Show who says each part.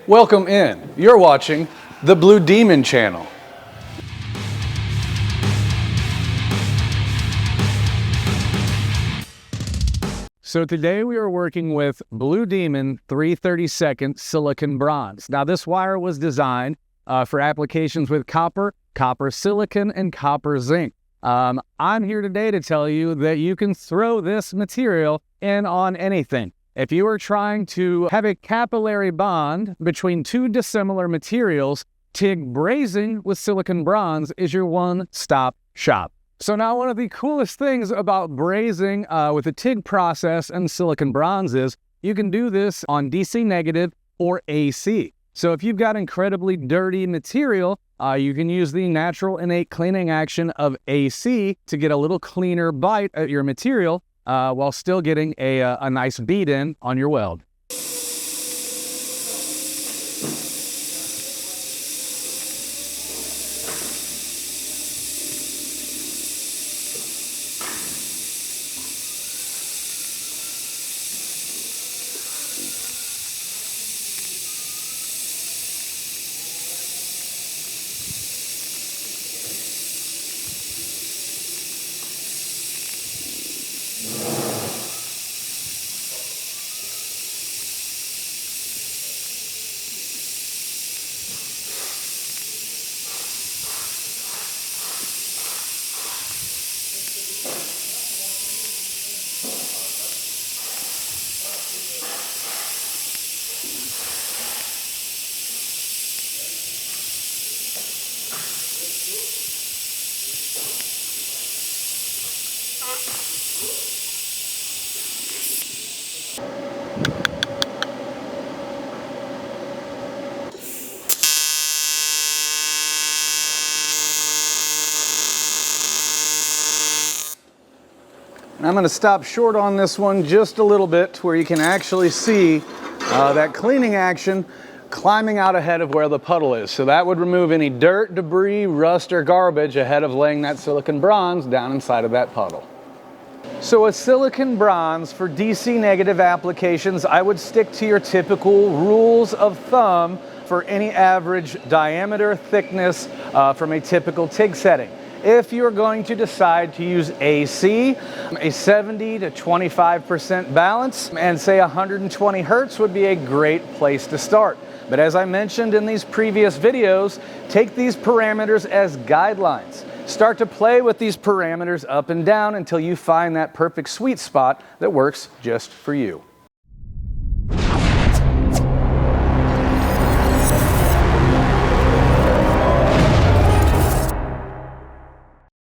Speaker 1: Welcome in. You're watching the Blue Demon channel. So today we are working with Blue Demon 3/32 silicon bronze. Now this wire was designed for applications with copper, copper silicon, and copper zinc. I'm here today to tell you that you can throw this material in on anything. If you are trying to have a capillary bond between two dissimilar materials, TIG brazing with silicon bronze is your one-stop shop. So now one of the coolest things about brazing with the TIG process and silicon bronze is you can do this on DC negative or AC. So if you've got incredibly dirty material, you can use the natural innate cleaning action of AC to get a little cleaner bite at your material while still getting a nice bead in on your weld. I'm going to stop short on this one just a little bit where you can actually see that cleaning action climbing out ahead of where the puddle is. So that would remove any dirt, debris, rust, or garbage ahead of laying that silicon bronze down inside of that puddle. So with silicon bronze for DC negative applications, I would stick to your typical rules of thumb for any average diameter, thickness from a typical TIG setting. If you're going to decide to use AC, a 70 to 25% balance and say 120 Hertz would be a great place to start. But as I mentioned in these previous videos, take these parameters as guidelines. Start to play with these parameters up and down until you find that perfect sweet spot that works just for you.